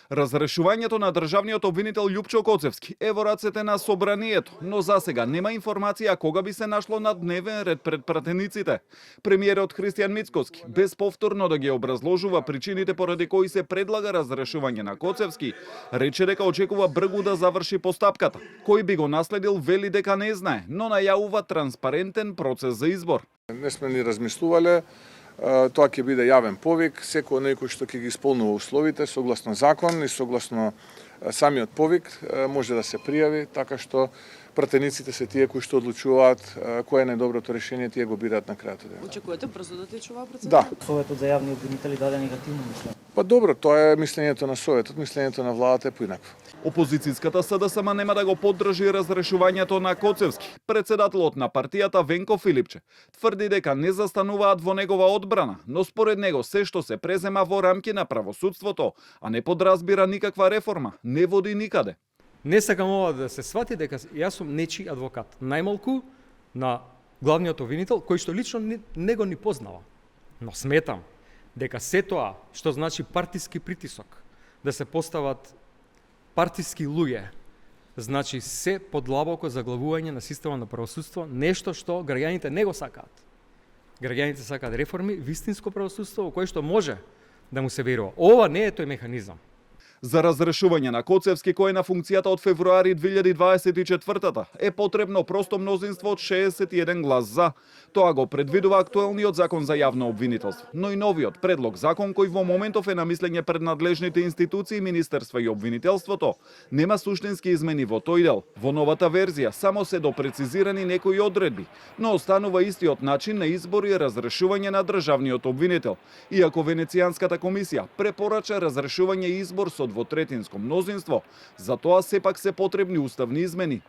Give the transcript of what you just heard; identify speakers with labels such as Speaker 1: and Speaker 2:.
Speaker 1: Разрешувањето на државниот обвинител Љупчо Коцевски е во рацете на собранието, но засега нема информација кога би се нашло на дневен ред пред пратениците. Премиерот Христијан Мицкоски, без повторно да ги образложува причините поради кои се предлага разрешување на Коцевски, рече дека очекува бргу да заврши постапката. Кој би го наследил вели дека не знае, но најавува транспарентен процес за избор.
Speaker 2: Не сме ни размислувале. Тоа ќе биде јавен повик, секој некој што ќе ги исполнува условите согласно закон и согласно самиот повик може да се пријави, така што пратениците се тие кои што одлучуваат кое е најдоброто решение, тие го бираат на крајот.
Speaker 3: Очекувате брзо да тече оваа процедура?
Speaker 2: Да.
Speaker 4: Советот за јавни обвинители даде негативно мислење.
Speaker 2: Па добро, тоа е мислењето на Советот, мислењето на владата е поинакво.
Speaker 1: Опозицијската СДСМ нема да го поддржи разрешувањето на Коцевски. Председателот на партијата Венко Филипче тврди дека не застануваат во негова одбрана, но според него се што се презема во рамки на правосудството, а не подразбира никаква реформа, не води никаде.
Speaker 5: Не сакам ова да се свати дека јас сум нечи адвокат, најмалку на главниот обвинител, кој што лично не го ни познава. Но сметам дека се тоа што значи партиски притисок, да се постават партиски луѓе, значи се подлабоко заглавување на система на правосудство, нешто што граѓаните не го сакаат. Граѓаните сакаат реформи, вистинско правосудство, во кое што може да му се верува. Ова не е тој механизам.
Speaker 1: За разрешување на Коцевски, кој е на функцијата од февруари 2024 е потребно просто мнозинство од 61 глас за. Тоа го предвидува актуелниот закон за јавно обвинителство, но и новиот предлог закон кој во моментов е на мислење пред надлежните институции, министерства и обвинителството, нема суштински измени во тој дел. Во новата верзија само се допрецизирани некои одредби, но останува истиот начин на избор и разрешување на државниот обвинител. Иако Венецијанската комисија препорача разрешување и избор со двотретинско мнозинство, за тоа сепак се потребни уставни измени.